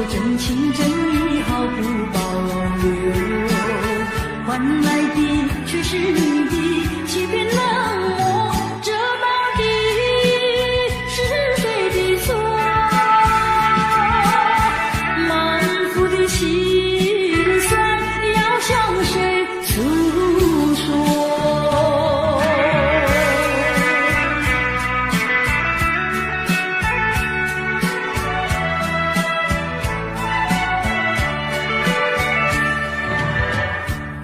真情真意毫不保留，换来的却是你的欺骗冷漠，这到底是谁的错？满腹的心酸要向谁诉说？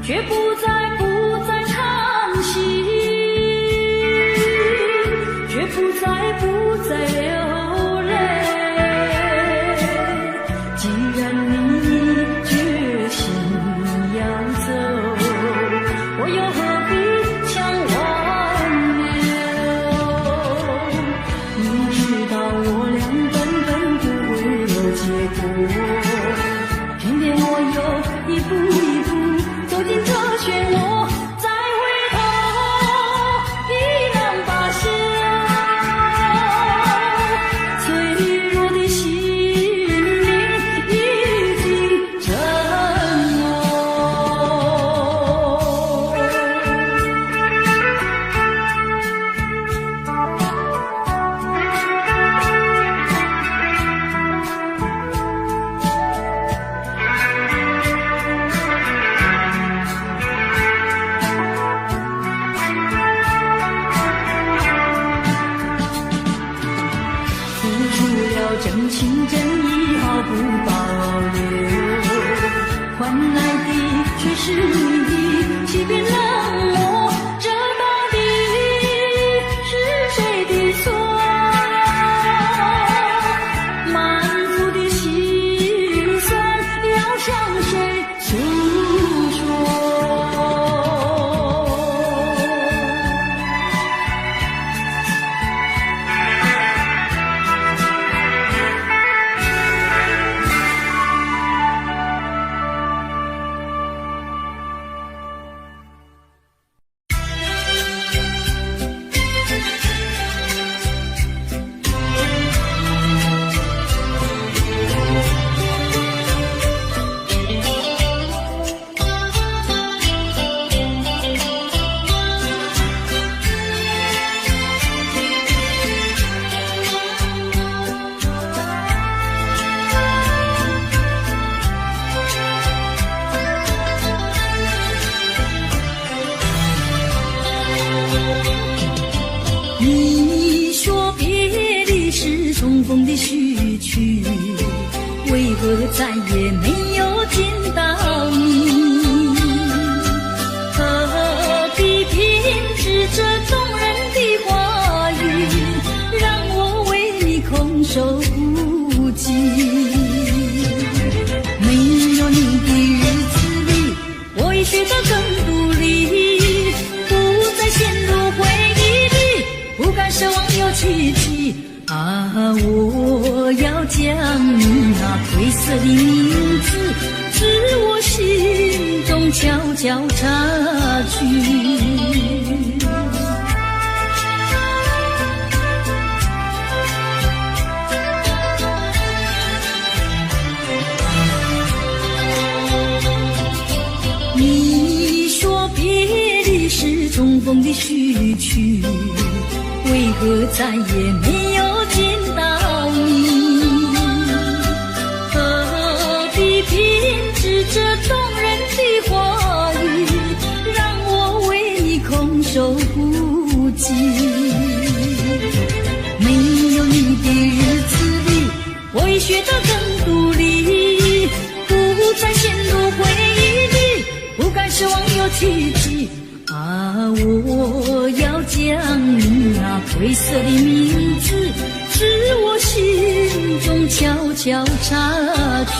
却不再叹息，却不再流泪。既然你决心要走，我又何必强挽留？你知道我俩根本不会有结果，偏偏我又一步一步走进这漩涡，再回头已难罢休。脆弱的心灵已经沉默。真情真意毫不保留，换来的却是你的欺骗冷漠，这到底是谁的错？满腹的心酸要向谁诉说？你说别离是重逢的序曲，为何再也没有见到你？何必偏执这动人的话语，让我为你空守孤寂？没有你的日子里，我已学得更独立，不再陷入回忆里，不敢奢望有奇迹啊！我要将你那褪色的名字，自我心中悄悄插去。你说别离是重逢的序曲，为何再也没有见到你？何必偏执这动人的话语，让我为你空守孤寂？没有你的日子里，我已学得更独立，不再陷入回忆里，不敢奢望有奇迹啊！我要将你那褪色的名字，自我心中悄悄插去。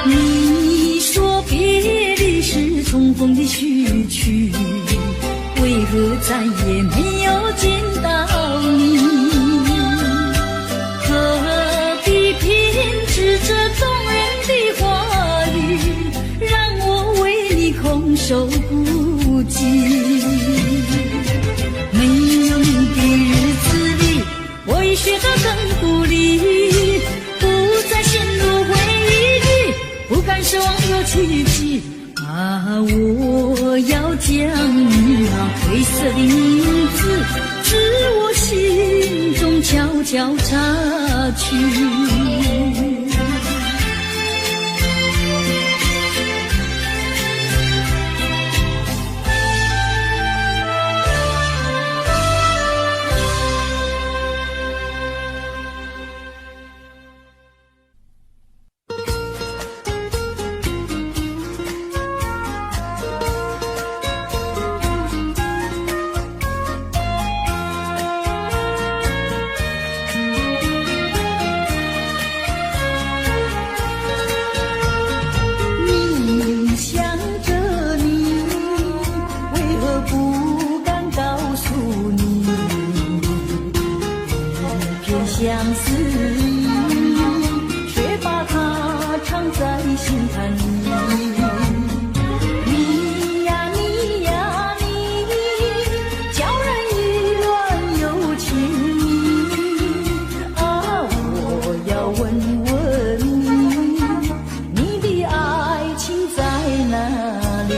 你说别离是重逢的序曲，为何再也没有见到你？何奇迹啊！我要将你那褪色的名字，自我心中悄悄擦去。相思意，却把它藏在心坎里。你呀你呀你，叫人意乱又情迷啊！我要问问你，你的爱情在哪里？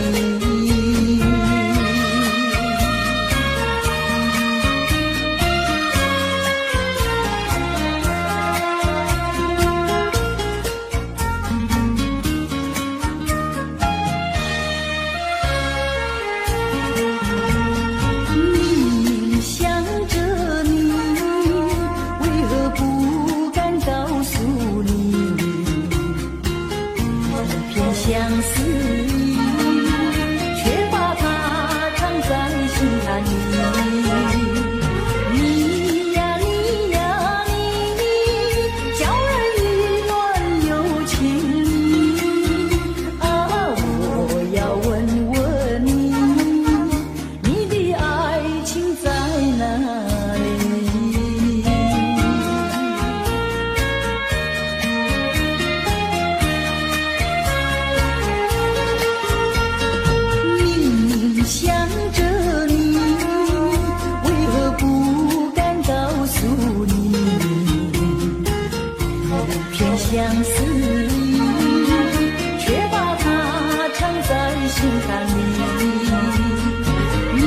相思意，却把它藏在心坎里。你呀你呀你，叫人意乱又情迷啊！我要问问你，你的爱情在哪里？想着你，为何不敢告诉你？偏相思意，却把它藏在心坎里。你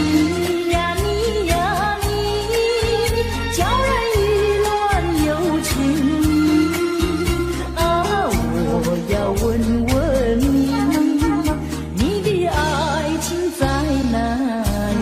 呀你呀你，叫人意乱又情迷啊！我要问问你，你的爱情在哪里？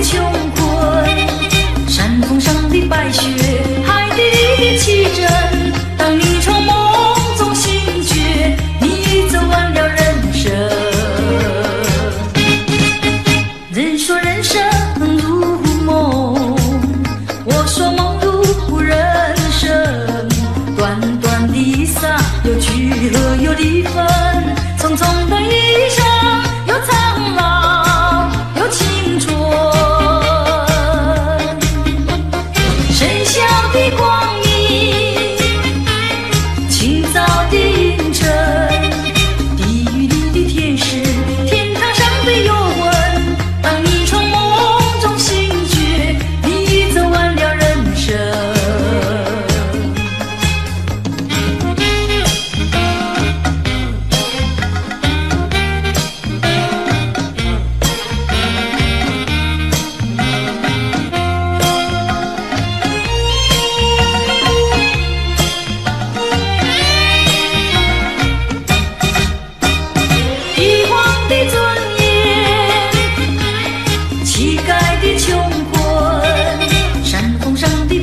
穷困，山峰上的白雪，海底里的奇珍。当你从梦中醒觉，你走完了人生。人说人生如梦，我说梦如人生。短短的一刹，有聚合有离分，匆匆的一生，有苍老有青春。深宵的光明，清早的阴沉，地狱里的天使，天堂上的幽魂。当你从梦中醒觉，你走完了人生。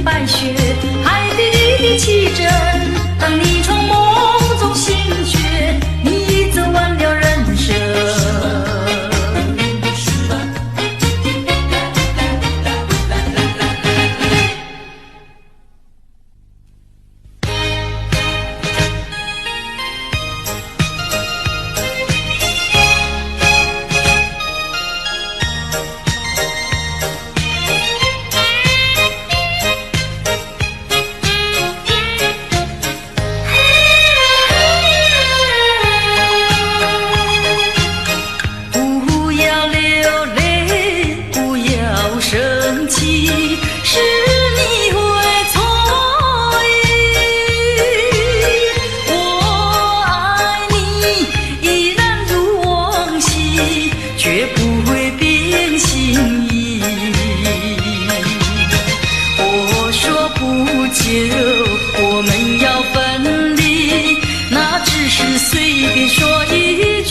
白雪，海底里的奇珍。当你从梦中醒觉，你走完了人生。生气是你会错意，我爱你依然如往昔，绝不会变心意。我说不久我们要分离，那只是随便说一句。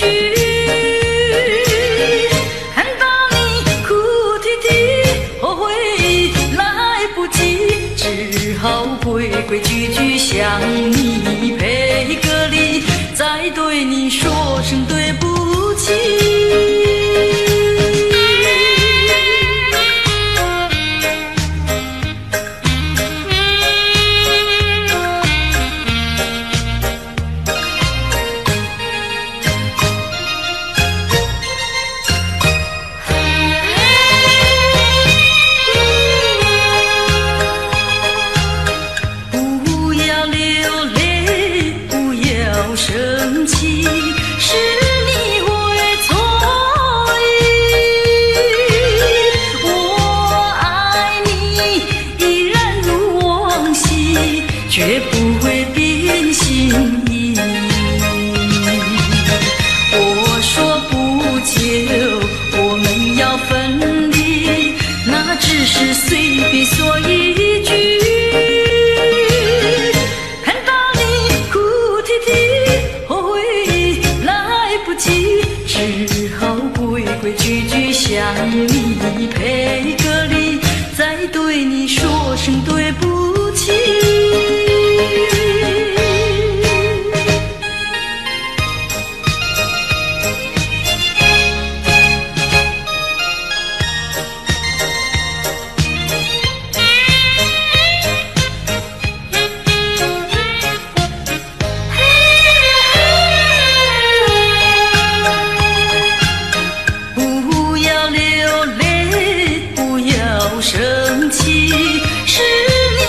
只好规规矩矩向你赔个礼，再对你说声对不起。生气是你会错意，我爱你依然如往昔，绝不会变心意。我说不久我们要分离，那只是随便说一句。只好规规矩矩向你赔个礼，再对你说声对不起。生气是你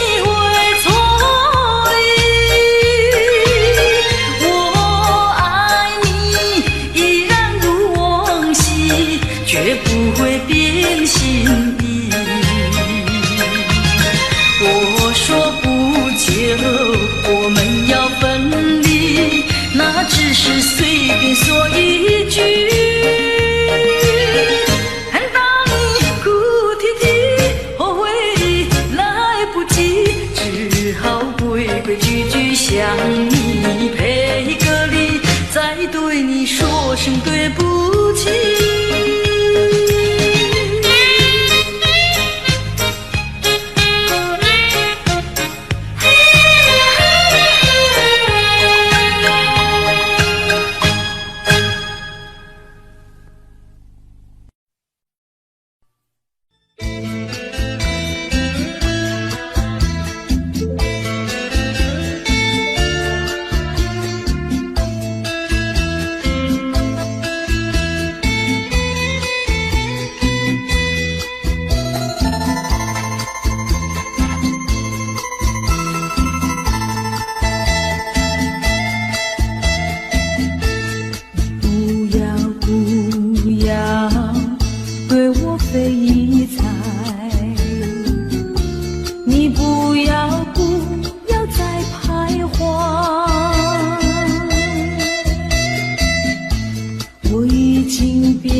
经表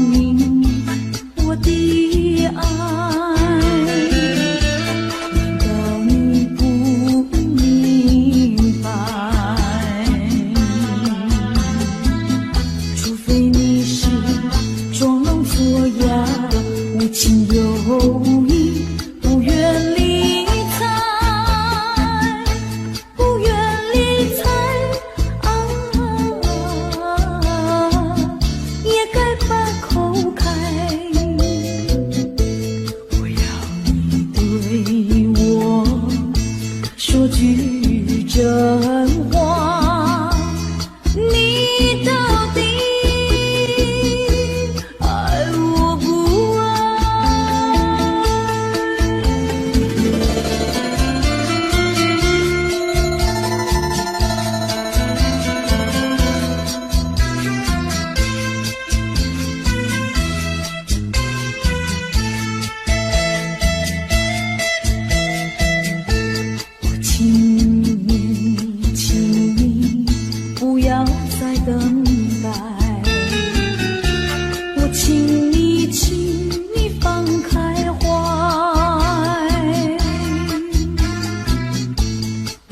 明我的爱，难道你不明白？除非你是装聋作哑，无情有义，不愿理睬，不愿理睬。也该把口开，我要你对我说句真话，你到底爱我不爱？请你不要再等待，我请你放开怀，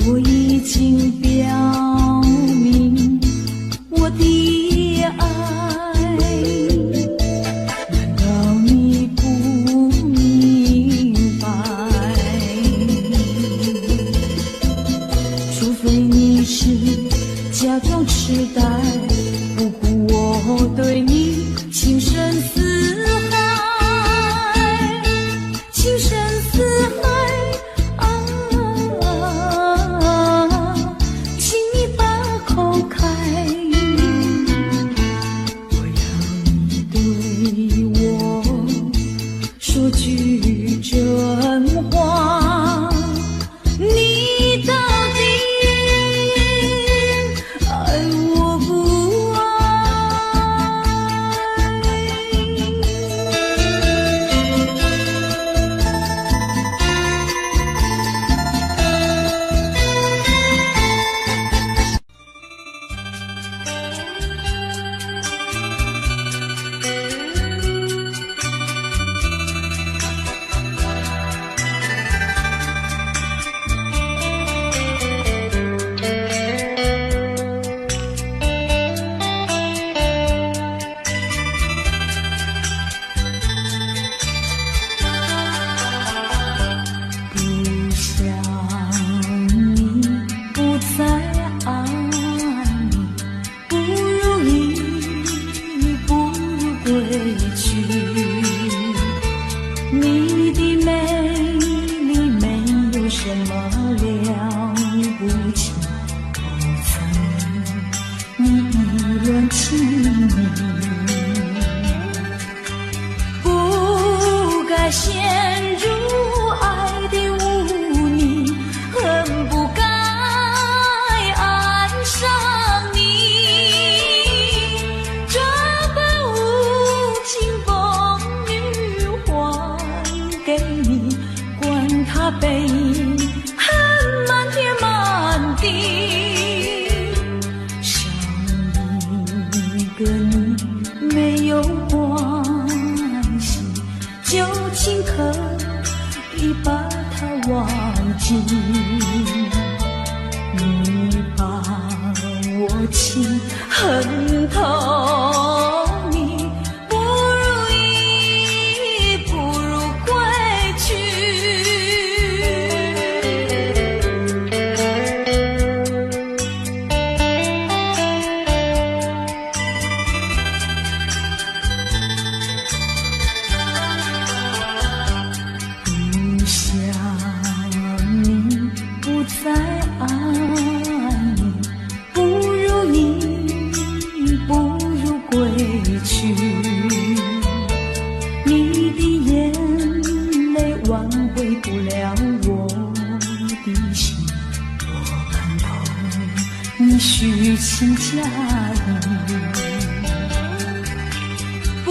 我已经表明我的爱，难道你不明白？除非你是假装痴呆，不顾我对你情深似海，情深似海请你把口开，我要你对我说句真话，你到底爱我不爱？你的美丽没有什么了不起，不曾你意乱情迷，不该陷入爱的污泥，恨不该爱上你，这般无情风雨还给你，管他背影恨满天满地，少一个你没有关系，就请可以把它忘记，你把我情恨透，你不如意，不如归去。不想你，不再爱你，不如你，不如归去。你的眼泪挽回不了我的心，我看透你虚情假意，不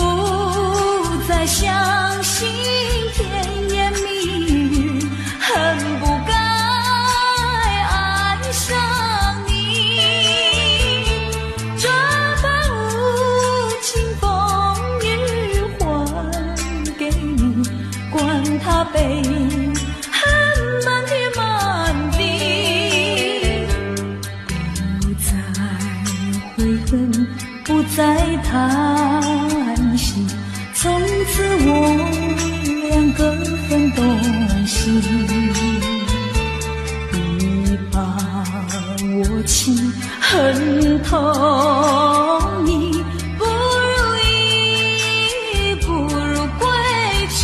再相信甜言蜜语，恨不该爱上你，这般无叹息，从此我两个分东西。你把我情恨透，你不如意，不如归去。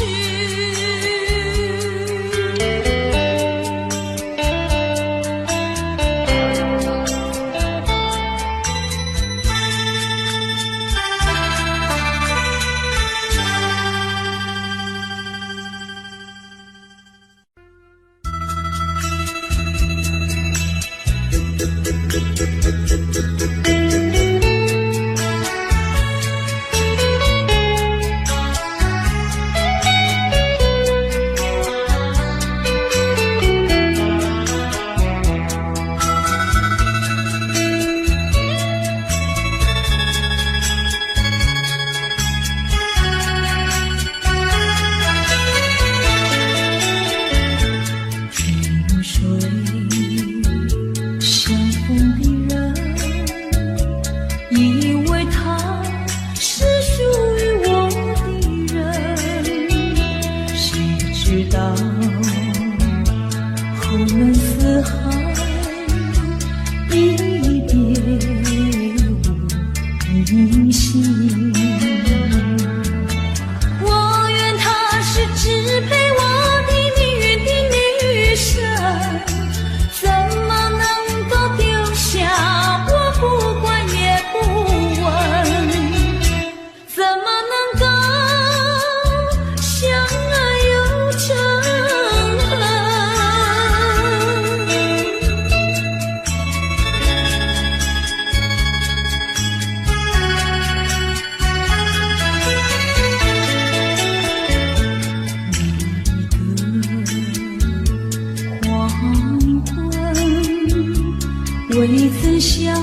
未曾想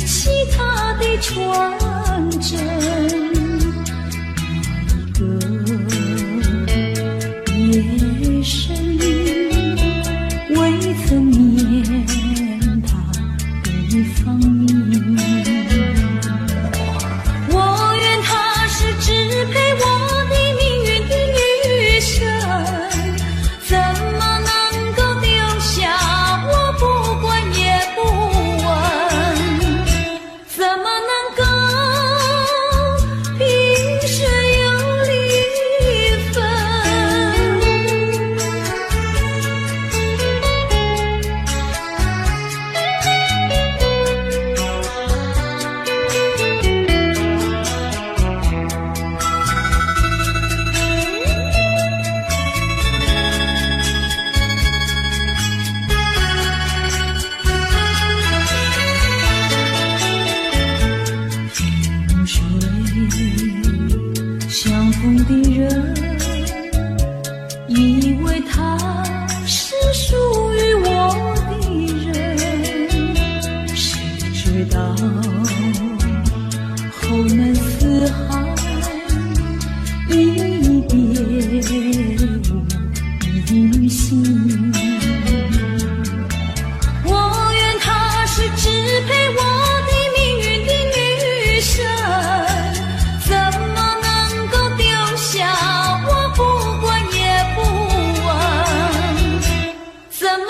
起他的传真，那一个夜深，未曾念他的芳名。我愿他是支配我的命运的女神，怎么能够丢下我不管也不问？怎么能够萍水有离分？相逢的人，以为他是属于我的人，谁知道后门四海，一别无音信。我愿他是支配我的命运的女神，怎么能够丢下我不管也不问？怎么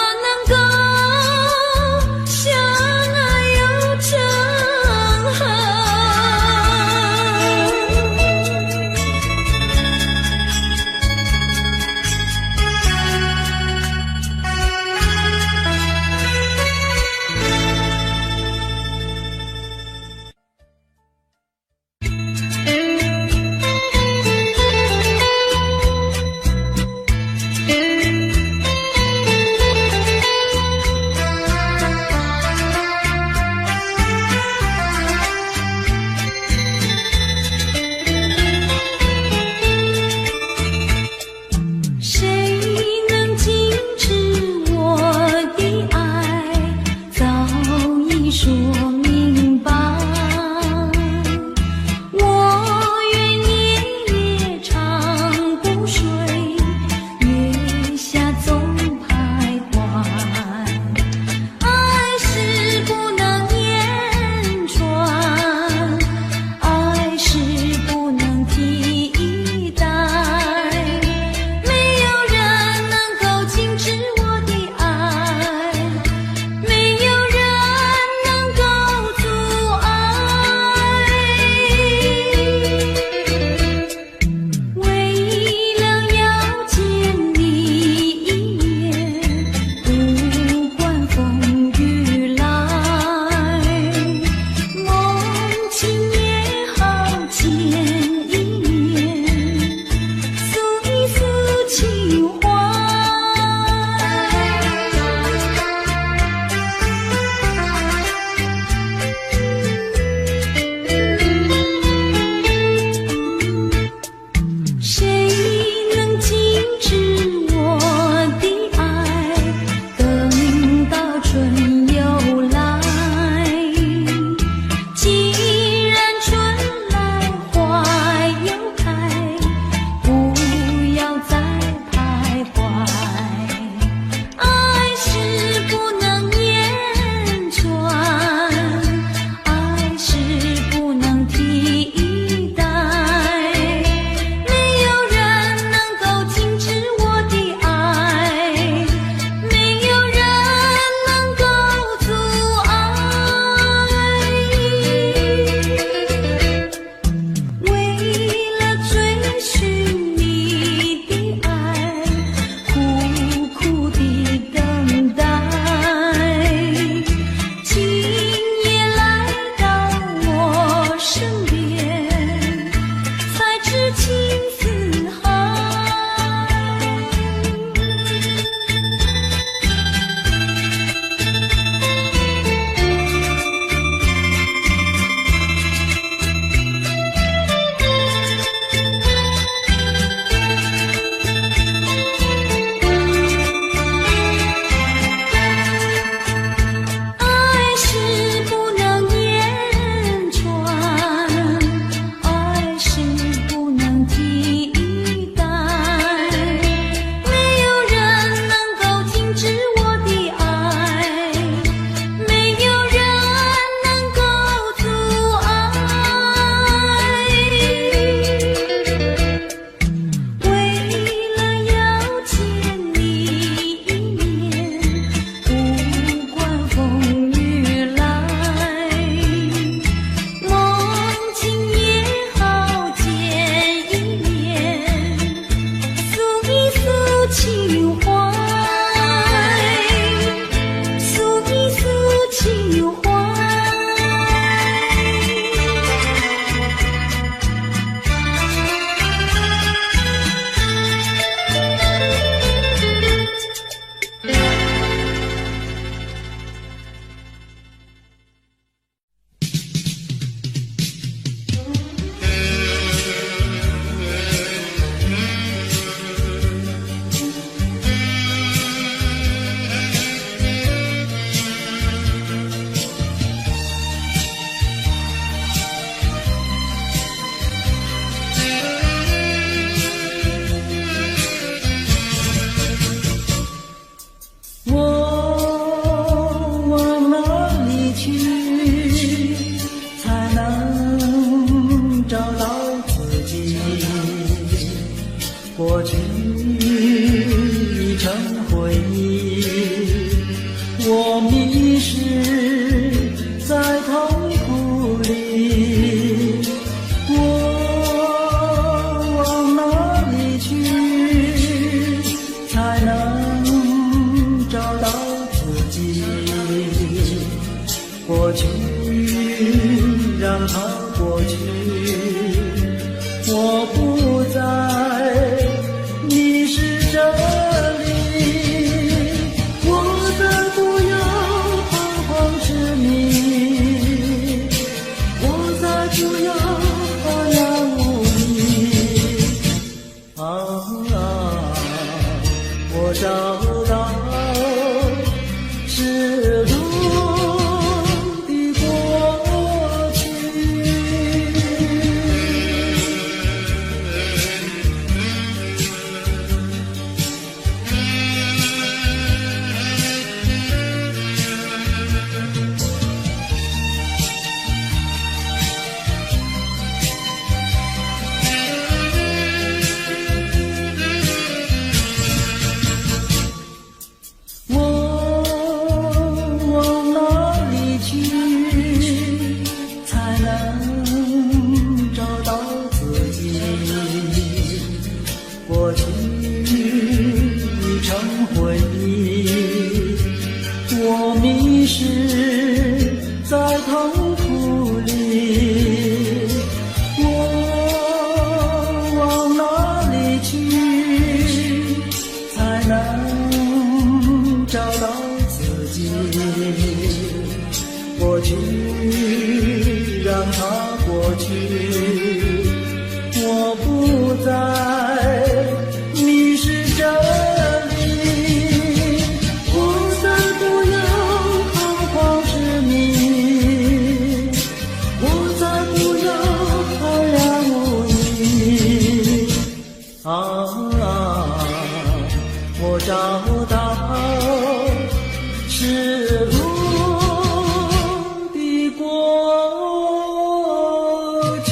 我不再迷失这里，我再不要彷徨痴迷，我再不要浩然无依。我找到失落的过去。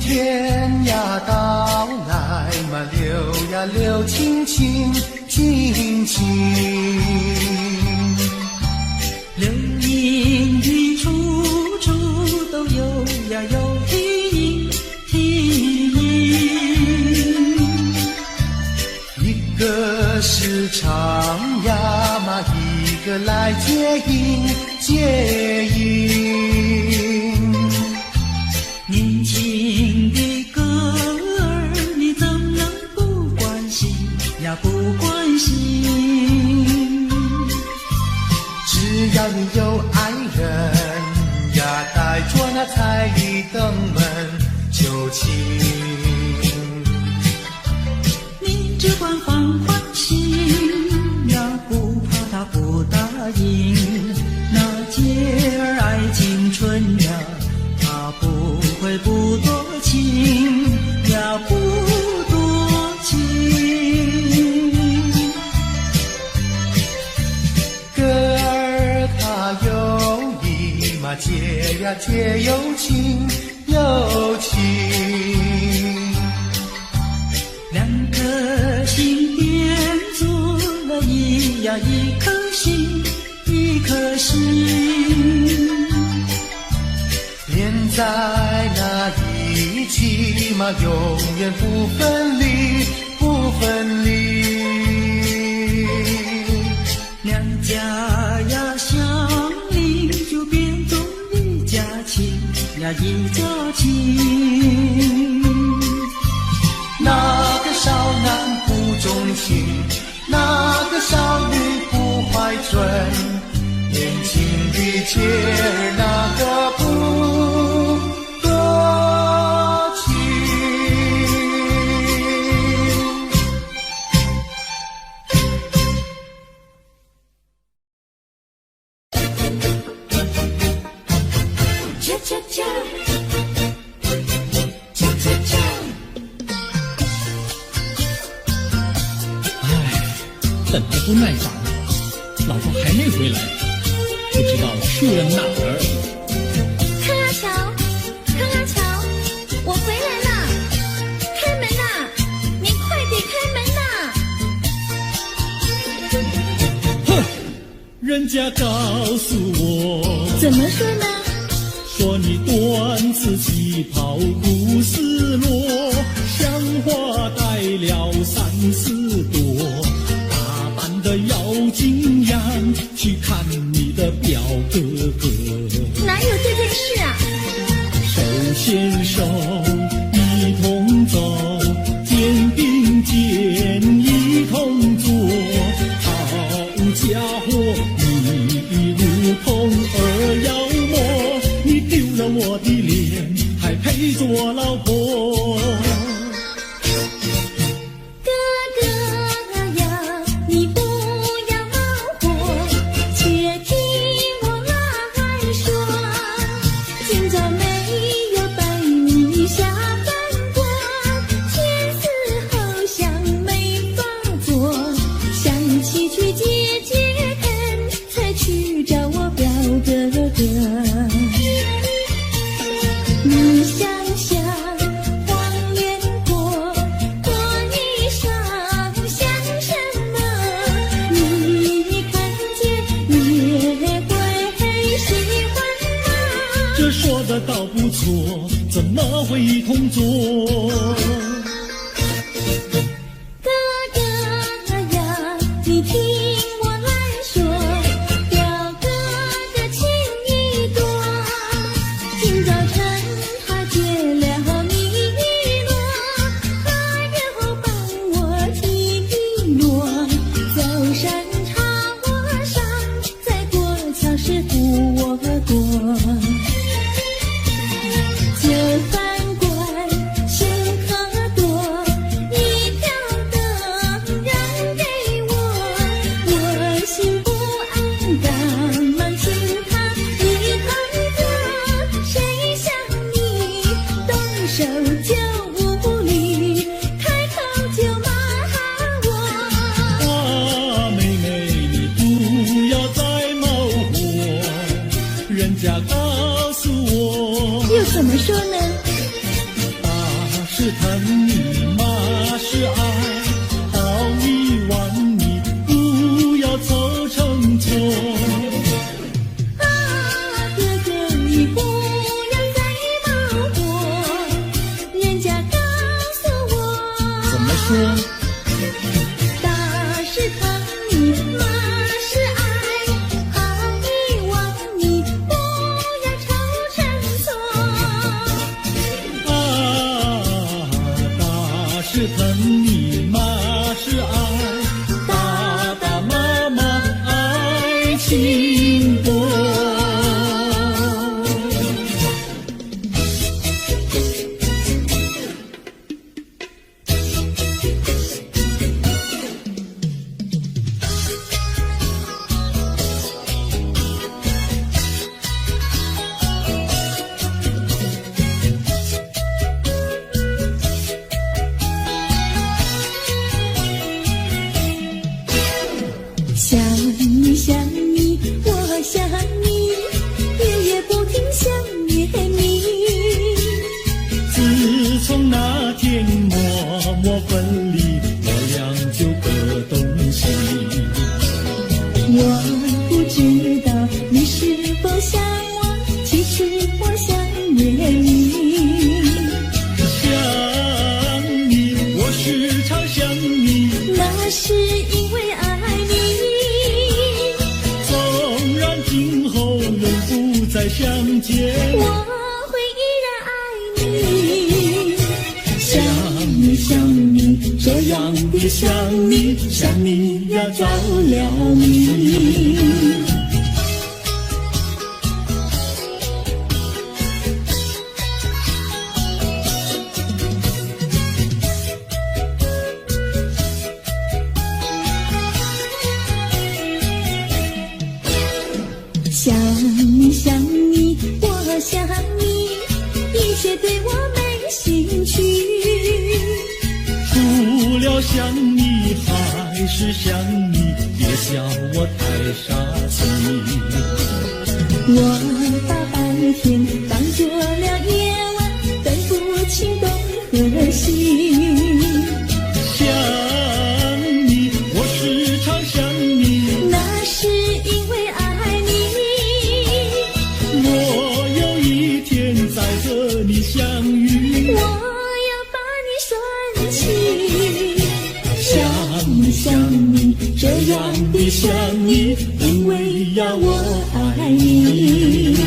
天呀到来嘛，流呀流，亲亲亲亲。流言语处处都有呀有听听。一个是唱呀嘛，一个来接应接应。年轻的歌儿，你怎能不关心呀？不关心。只要你有爱人呀，带着那彩礼登门就亲。你只管放宽心呀，不怕他不答应。那姐儿爱青春呀，他不会不多情呀，不多情。嘛结呀结有情有情。两颗心变做了一颗心，一颗心连在那一起嘛，永远不分离，不分离。两家呀相邻，就变作一家亲呀一家亲。那个少男不钟情，那个少女不怀春，年轻的姐儿那个不多情。恰恰恰，恰恰恰。等得不耐烦，老婆还没回来，不知道去了哪儿。康阿乔，康阿乔，我回来了，开门呐！你快点开门呐！哼，人家告诉我，怎么说呢？说你短次旗袍不丝落，像花戴了3、4朵。的要紧样去看你的表哥哥，哪有这件事啊？手牵手一同走，肩并肩一同坐。好家伙，你如同儿妖魔，你丢了我的脸，还配做老婆？你想想，黄连果，果衣裳像什么？你看见也会喜欢吗？这说的倒不错，怎么会一同做？哥哥呀，你听我来说，表哥的情意多。今早晨他结了你一诺，他又帮我提一诺。走山茶我上，再过桥是扶我过。就饭馆请客多，一条灯让给我，我心不安，赶忙请他一同坐。谁想你动手就无理，开口就骂我。啊，妹妹，你不要再冒火，人家告诉我，又怎么说呢？大是疼你，妈是爱，好一碗你不要凑成错。啊，哥哥你不要再冒火，人家告诉我。怎么说？大是疼你，妈是爱，好一碗你不要凑成错。啊，大是疼你，妈是爱，爸爸妈妈爱情多。想你想你，我想你，夜夜不分离，我俩就各东西。我不知道你是否想我，其实我想念你。想你，我时常想你，那是因为爱你。纵然今后永不再相见，我会依然爱你。想你想你，这样的想你，想你呀着了迷。想你想你，我想你，一切对我没兴趣。除了想你还是想你，别笑我太傻气。我把白天当作了夜晚，分不清东和西。想你，我时常想你，那是因为爱你。我有一天再和你相遇，我要把你拴起。想你想你，这样的想你，因为呀我爱你。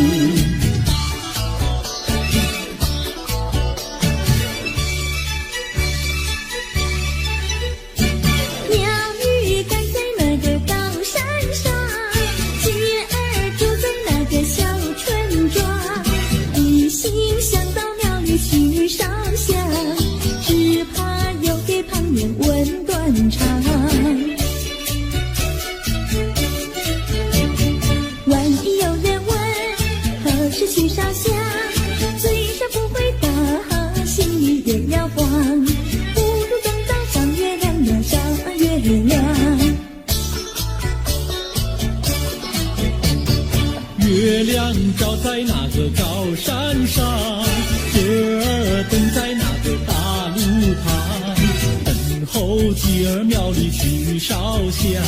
鸟语盖在那个高山上，鸡儿住在那个小村庄。一心想到庙里去烧香，只怕又给旁人问断肠。万一有人问何时去烧香，嘴上不回答，心里也要慌。不如等到上月亮呀，上月亮。月亮照在那个高山上，姐儿等在那个大路旁，等候姐儿庙里去烧香，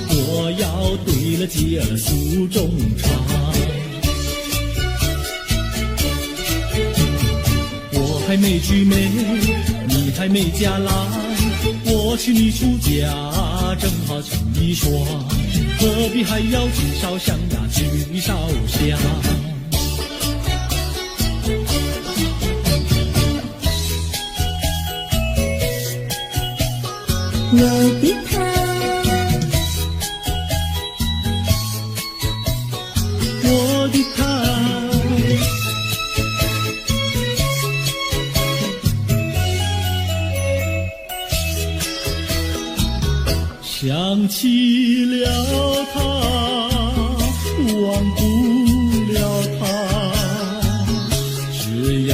我要对了姐儿诉衷肠。我还没娶妹，你还没嫁来，我娶你出嫁，正好情意双，何必还要去烧香呀，去烧香。我的他，我的他，想起了他，忘不了他，只要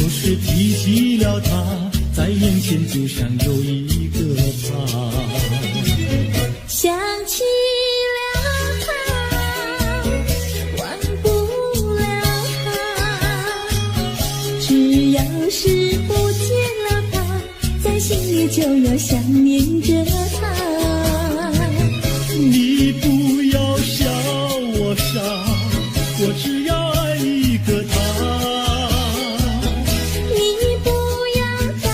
是提起了他，在眼前就像有一个他。想起了他，忘不了他。只要是不见了他，在心里就要想念着他。你不要笑我傻，我只要爱一个他。你不要当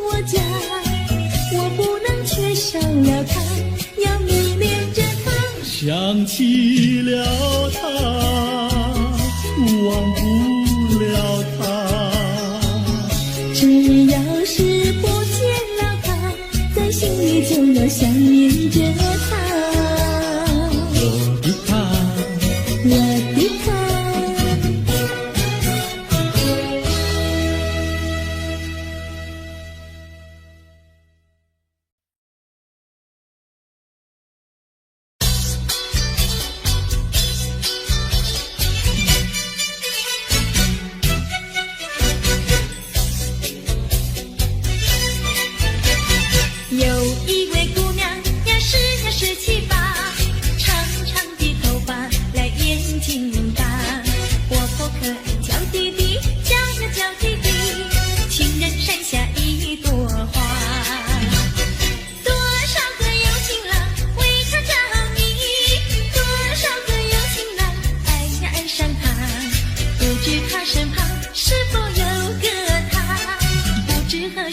我家，我不能缺少了他，要迷恋着他。想起了他，忘不了他。只要是不见了他，在心里就要想念着他。我的他，我的他。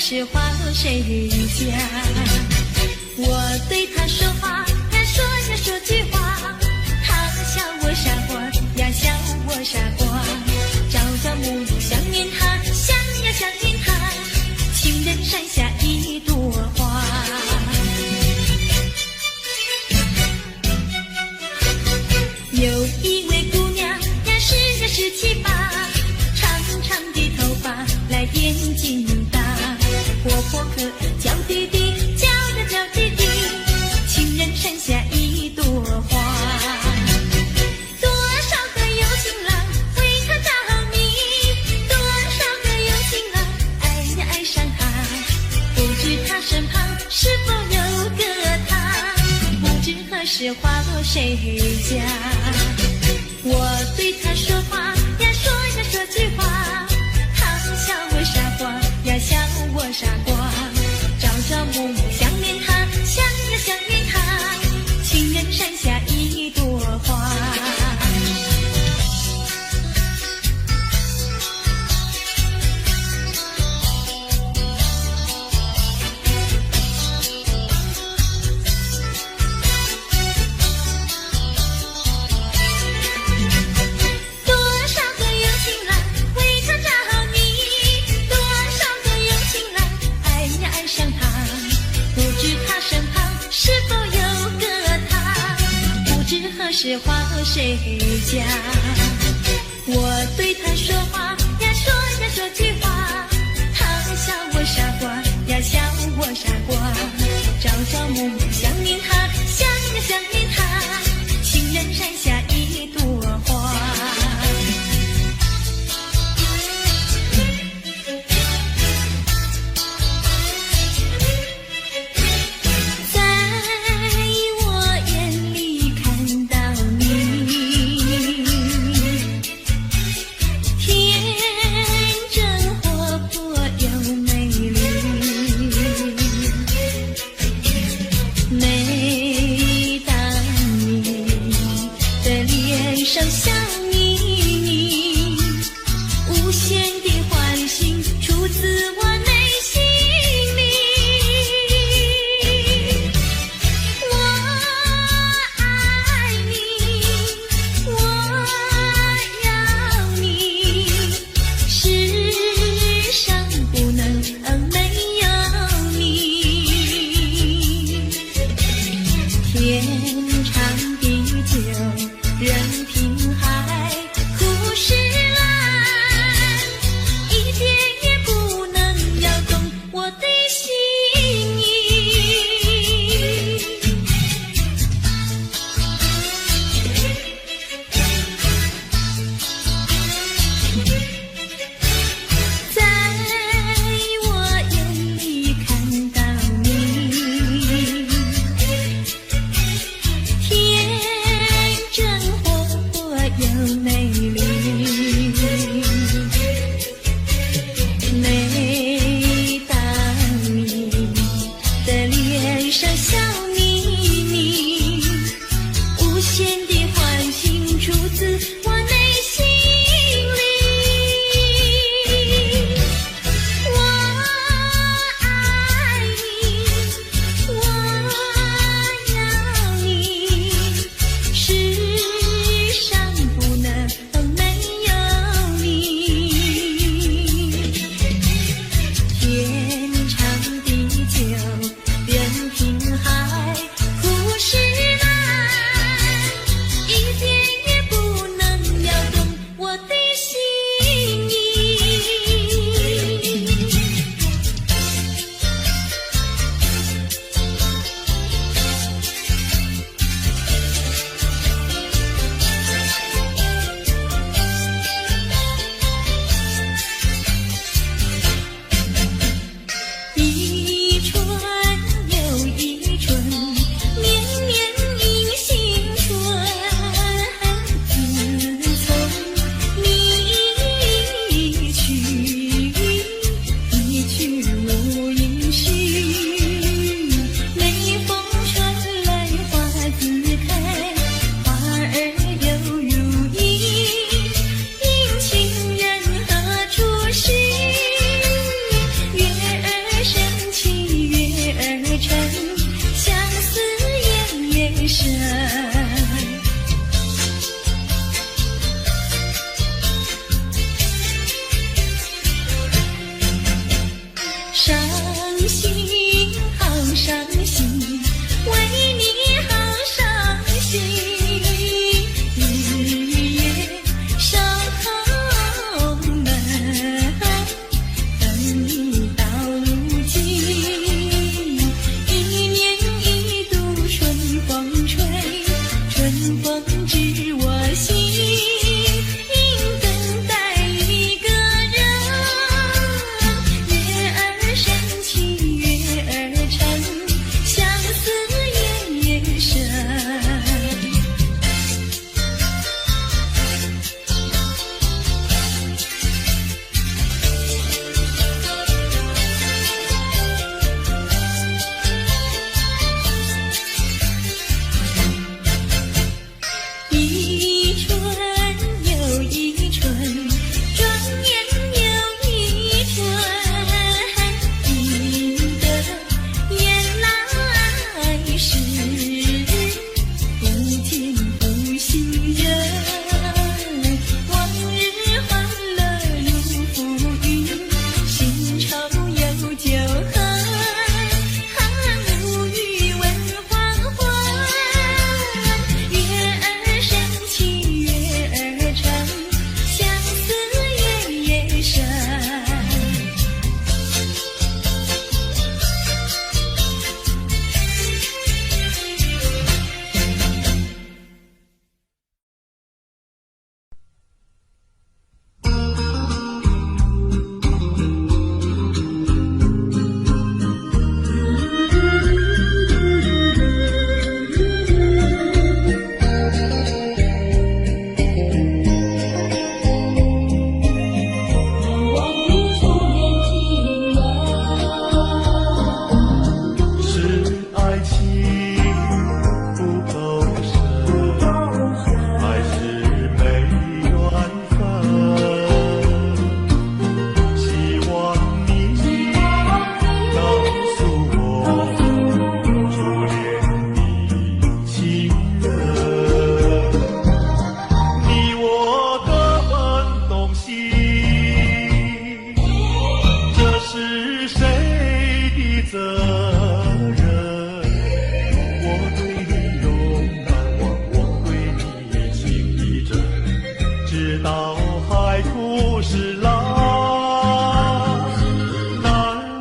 是花谁家？我对他说话呀说呀说句话，他笑我傻瓜呀笑我傻瓜，朝朝暮暮想念他，想呀想念他，情人山下一朵花。有一位姑娘呀17、18，长长的头发来眼睛大，活泼可爱叫弟弟叫呀叫弟弟，情人山下一朵花。多少个有情郎为她着迷，多少个有情郎爱呀爱上她，不知她身旁是否有个他，不知何时花落谁家。我对他说话呀说呀说句话，他笑我傻瓜呀笑我傻瓜，朝朝暮暮想念他，想呀想念他，情人山下一朵花。是花谁家？我对他说话呀说呀说句话，他笑我傻瓜呀笑我傻瓜，朝朝暮暮想念他，想呀想念他，情人山下一朵花。风知我心，等待一个人。月儿升起月儿沉，相思夜夜深。一春又一春，转眼又一春，记得原来是不见不信人。往日欢乐如浮云，新愁又旧恨，无语问黄昏。月儿升起月儿沉，相思夜夜深。是爱情不够深，还是没缘分？希望你告诉我，初恋的情人，你我各分东西，这是谁的责任？我对你永难忘，我对你情意真，直到海枯石烂，难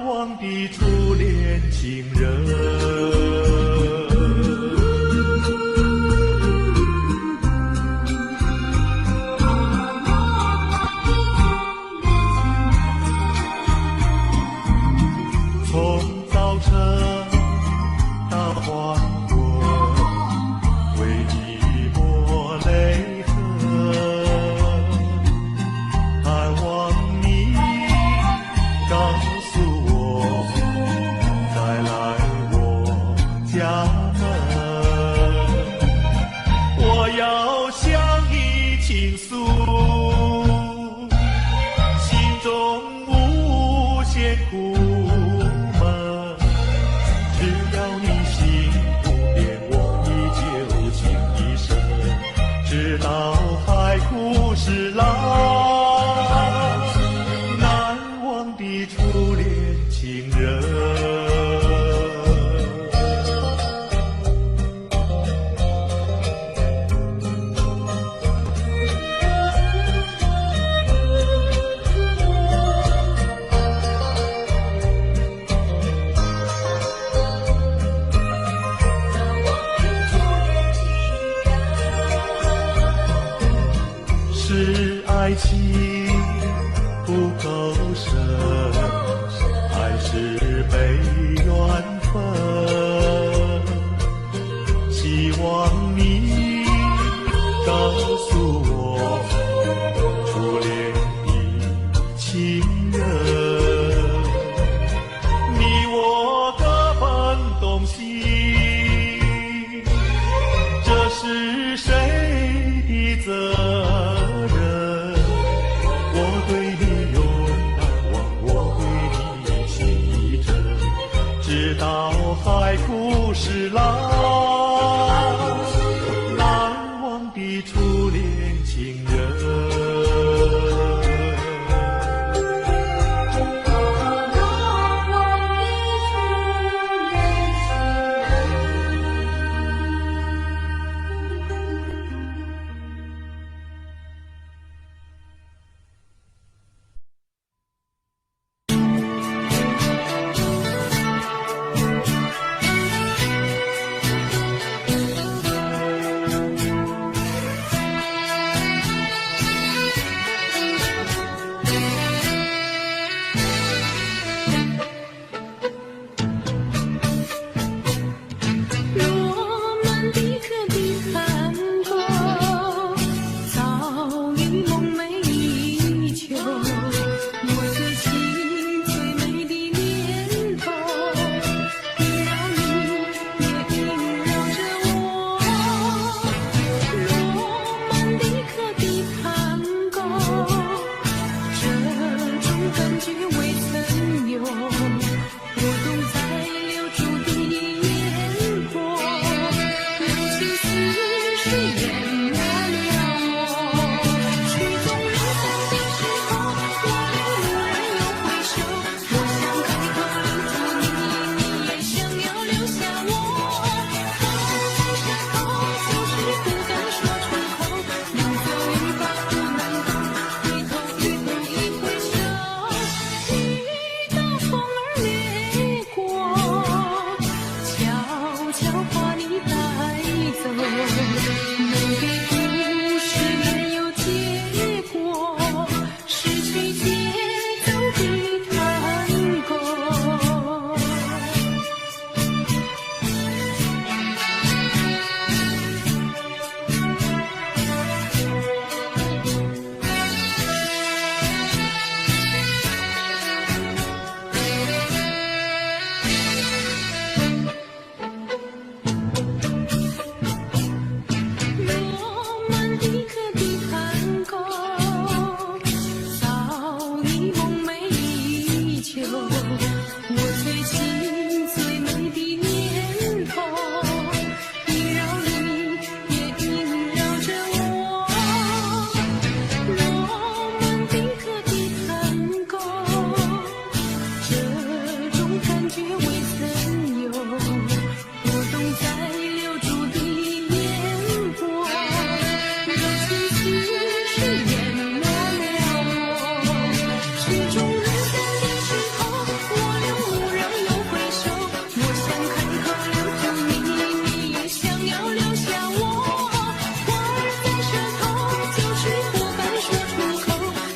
忘的初恋情人。从早晨到黄昏，为你抹泪痕，盼望你告诉我，再来我家门。我要向你倾诉，心中无限苦闷。只要你心不变，我依旧情一生，直到海枯石烂，难忘的初恋情人。是爱情不够深，还是没缘分？希望你告诉我，初恋的情人，你我各分东西，这是谁的责任？我对你永难忘，我对你情意真，直到海枯石烂，难忘的初恋情人。默了我。曲终人散的时候，我仍无人又回首。我想开口留住你，你也想要留下我。话儿在舌头，就是不敢说出口。能走一步不能够，回头一步一回首。雨打风儿掠过，悄悄把你带走。没给故事没有结果，失去节奏的探戈。罗曼蒂克的探戈，早已梦寐已久。我最亲最美的念头，萦绕你，也萦绕着我。罗曼蒂克的探戈，这种感觉未曾有，波动在留住的眼波，柔情似水淹没了我。曲终人散的时候，我仍无人又回首。我想开口留住你，你也想要留下我。话儿在舌头，就是不敢说出口。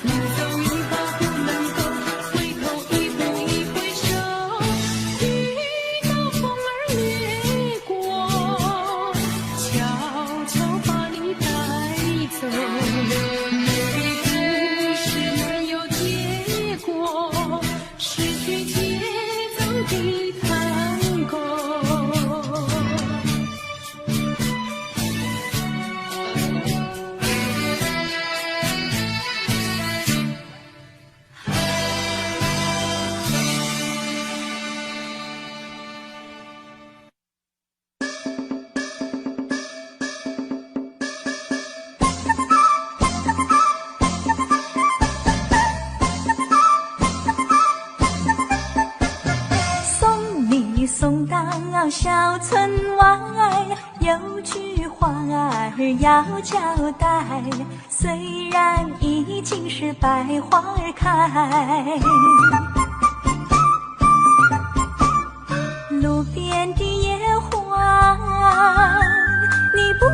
能走一步不能够，回头一步一回首。雨打风儿掠过，悄悄把你带走。没给故事没有结果，失去节奏的探戈。送你送到小村外，有句话儿要交代。虽然已经是百花儿开，路边的野花你不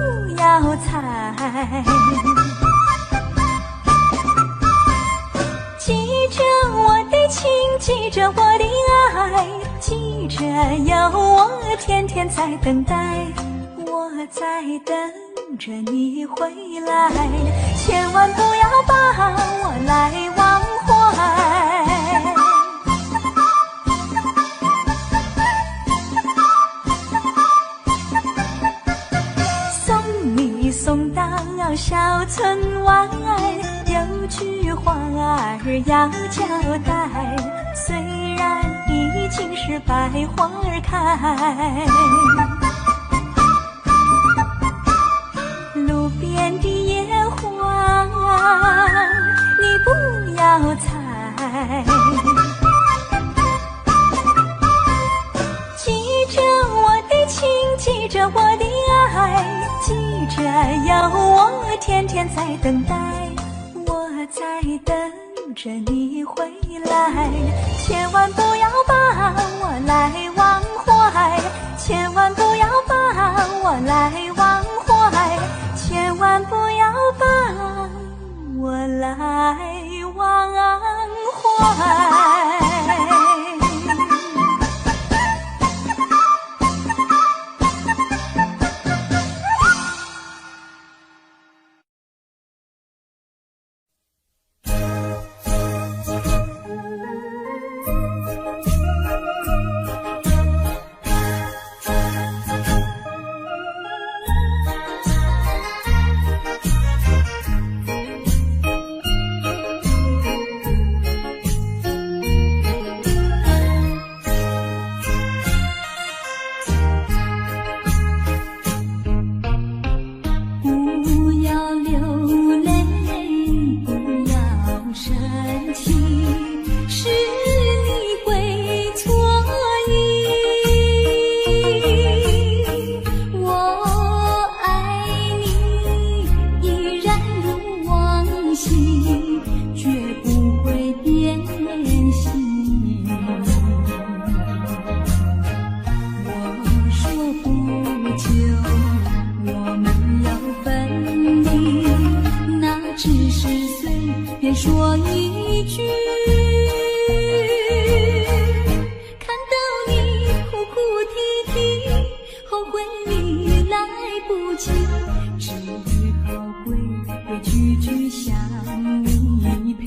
要采。记着我的情，记着我的爱，记着有我天天在等待。我在等着你回来，千万不要把我来忘怀。送你送到小村外，有句话儿要交代。虽然已经是百花儿开，路边的野花你不要采。记着我的情，记着我的爱，记着有我天天在等待。我在等着你回来，千万不要把我来忘怀，千万不要把我来忘怀，千万不要把我来忘怀。便说一句，看到你哭哭啼啼，后悔已来不及，只好规规矩矩向你赔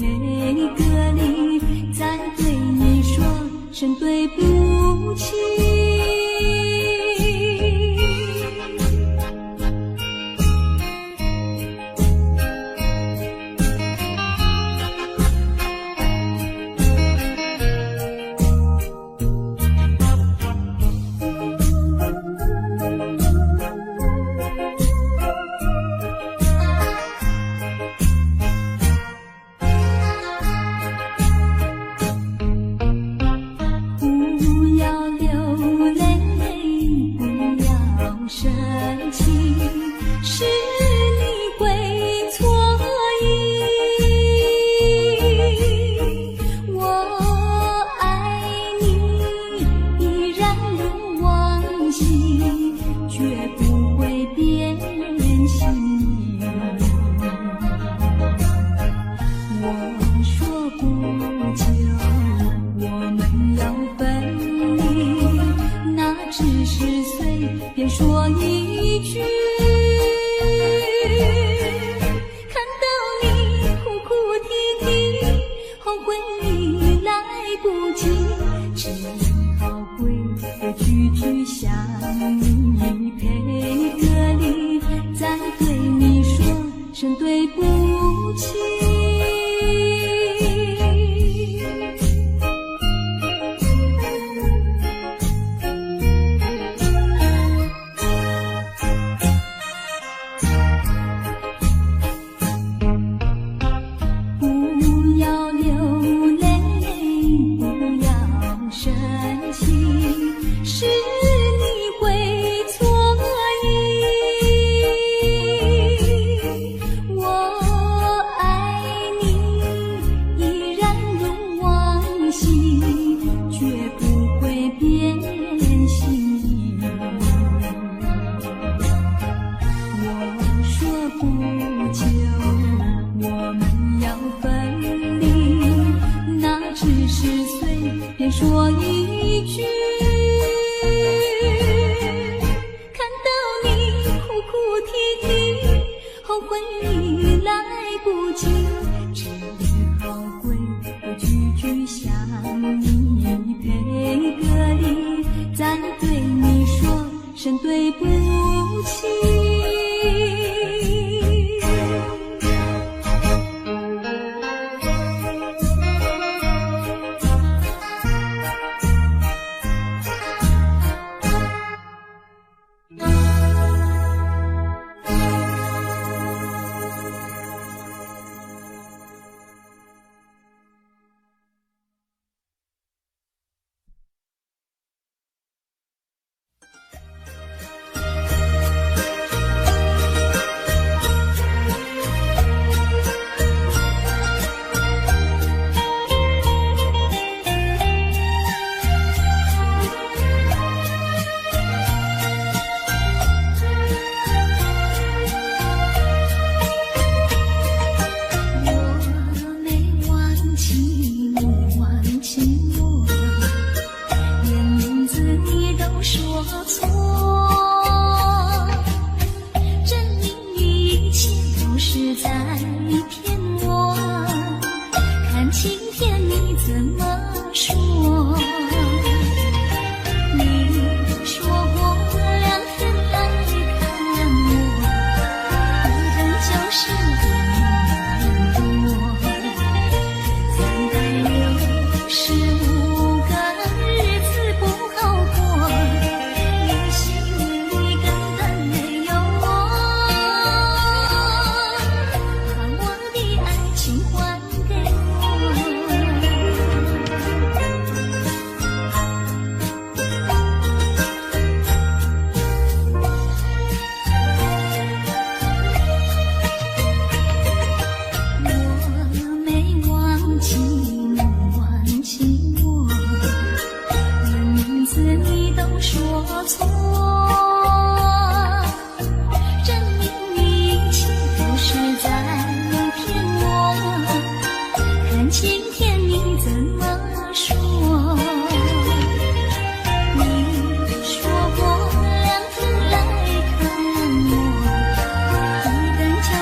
个礼，再对你说声对不起。说一句，看到你哭哭啼啼，后悔已来不及，只好规规矩矩向你赔个礼，再对你说声对不起。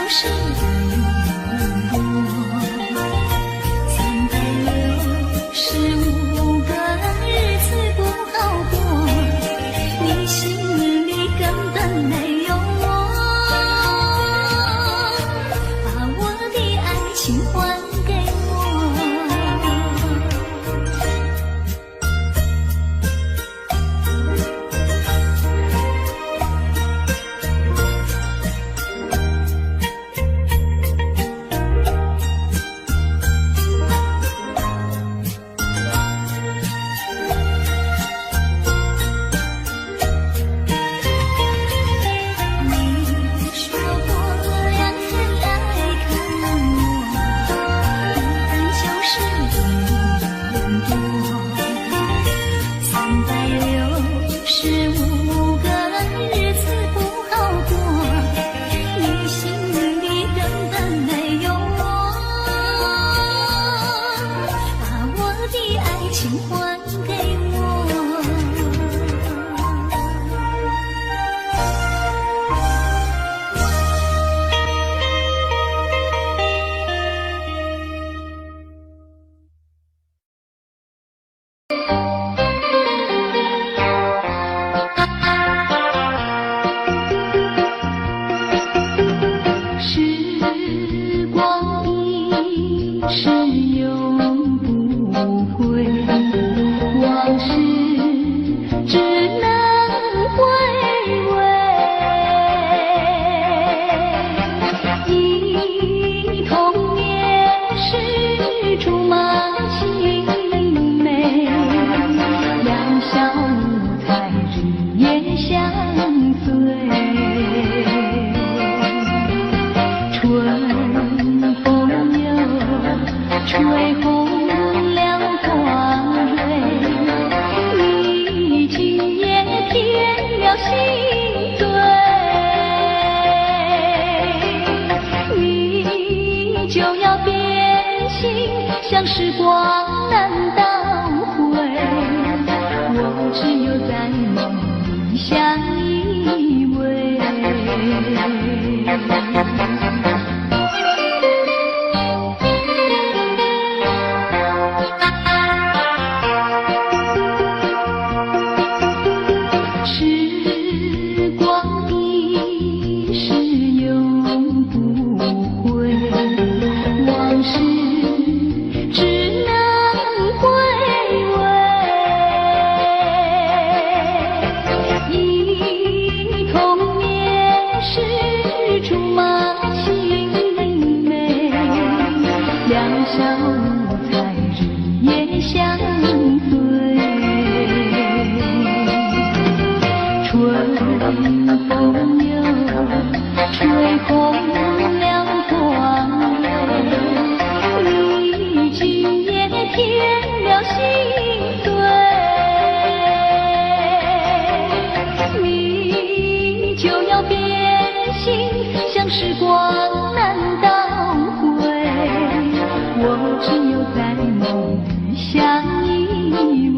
是多，365个日子不好过，你心里根本没有我，把我的爱情还给时光难倒回，我只有在梦里相依偎。时光一逝永不回，往事只能回味，忆童年时竹马青梅，两小无猜日夜相随，春风又吹红了光蕊，你今夜添了心碎，你就要变心，像时光难倒回，我只有在梦里相依偎。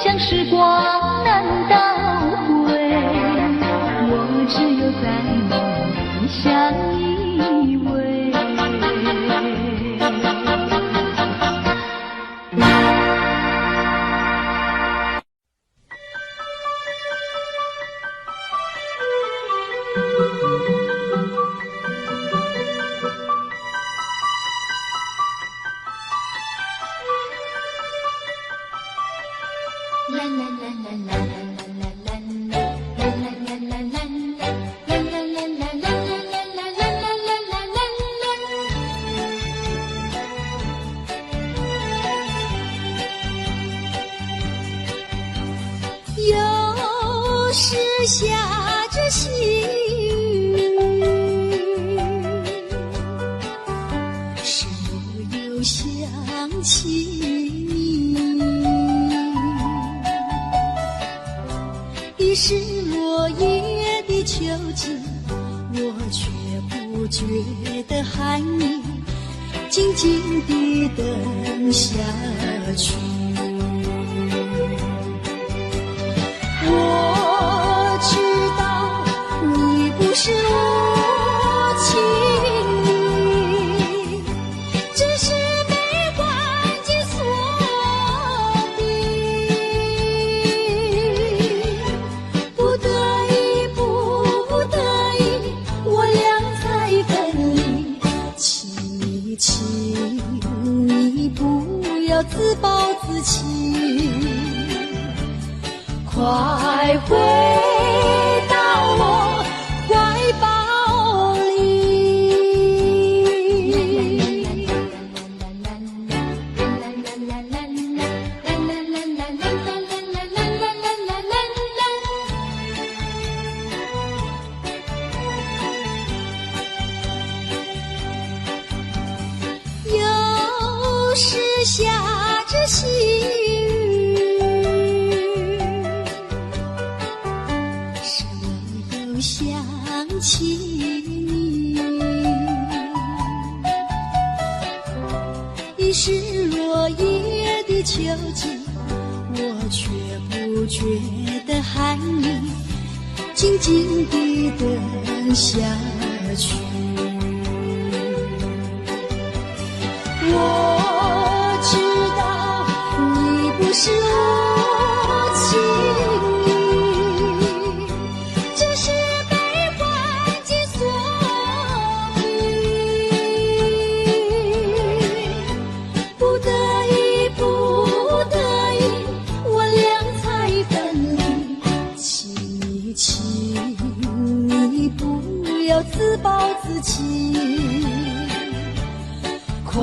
像时光难倒回，我只有在梦里相依偎。有时下着细雨，是我又想起你。已是落叶的秋季，我却不觉得寒意，静静地等下去。我知道你不是无情意，只是没关紧锁笔，不得已，不得已，我俩才分离。请你不要自暴自弃，快回到我怀抱里。有时下着细雨，是我又想起你。已是落叶的秋季，我却不觉得寒意，静静地等下去。我知道你不是无情意，只是被关紧锁笔，不得已，不得已，我俩才分离。请你不要自暴自弃，快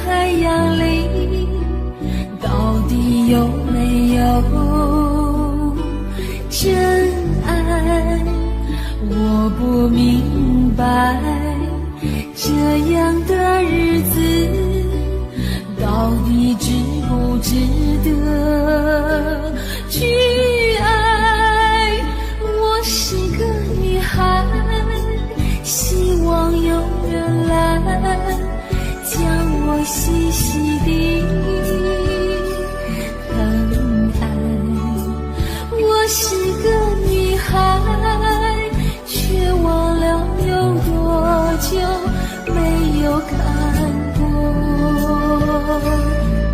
太阳里，到底有没有真爱？我不明白，这样的日子到底值不值得去爱？我是个女孩，希望有人来将我细细地疼爱。我是个女孩，却忘了有多久没有看过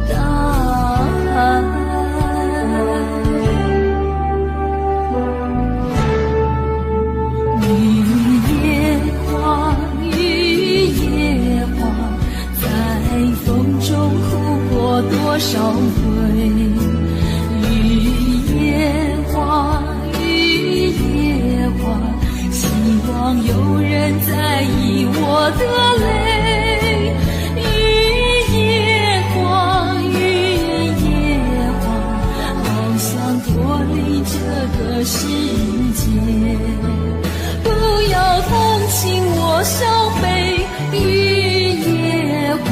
大海。雨夜花，雨夜花，在风中哭过多少回？雨夜花，雨夜花，希望有人在意我的泪。雨夜花，雨夜花，好想脱离这个世界。不要同情我伤悲，雨夜花，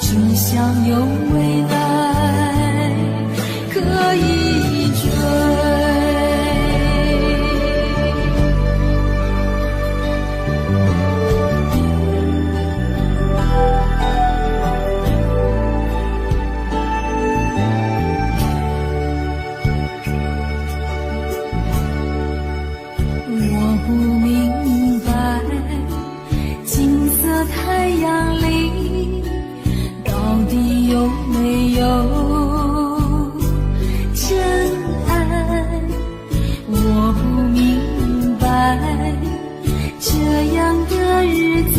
只想有未来可以追。我不明白，金色太阳里到底有没有真爱？我不明白，这样的日子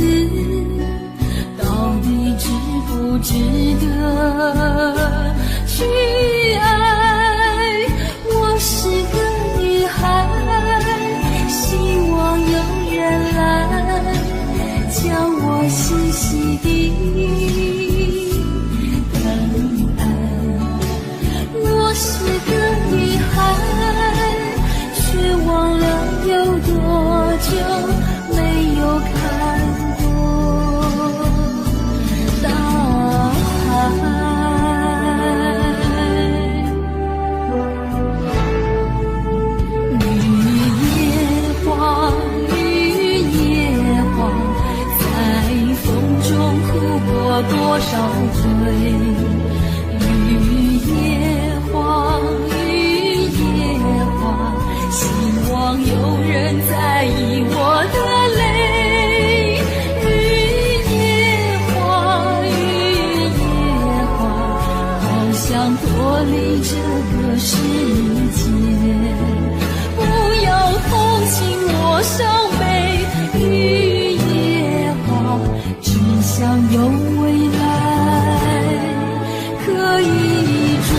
到底值不值得去爱？我是个女孩，希望有人来将我细细地疼爱。我是个女孩，却忘了有多久没有看过大海。多少回？雨夜花，雨夜花，希望有人在意我的泪。雨夜花，雨夜花，好想脱离这个世界。不要同情我伤悲，雨夜花，只想有未来可以追。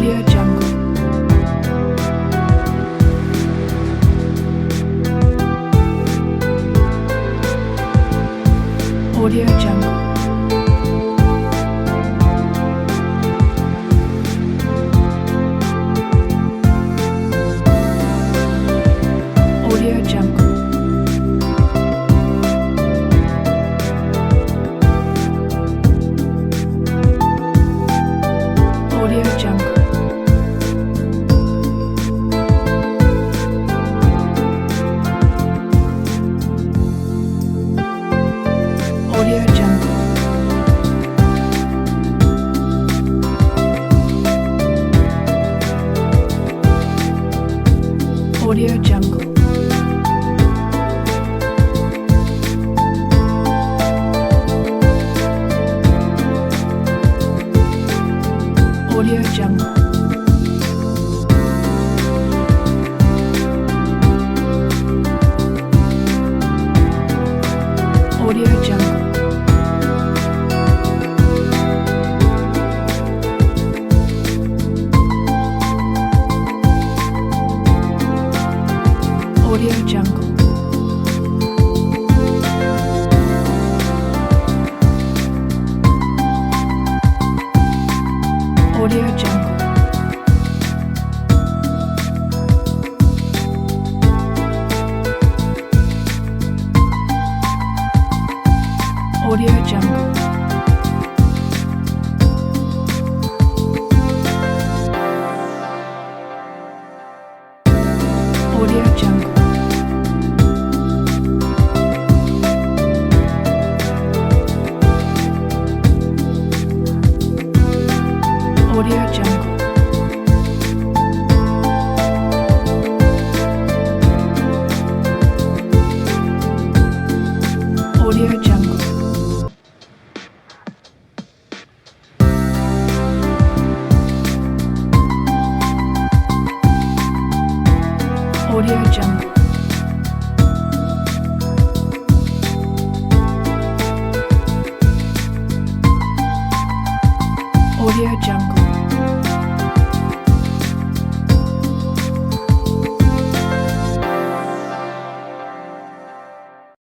Audio Jungle. Audio Jungle. Audio Jungle. Audio Jungle. Audio Jungle. Audio Jungle. Audio Jungle. Audio Jungle. Audio Jungle. Audio Jungle. Audio Jungle. Audio Jungle. Audio Jungle. Audio Jungle. Audio Jungle. Audio Jungle.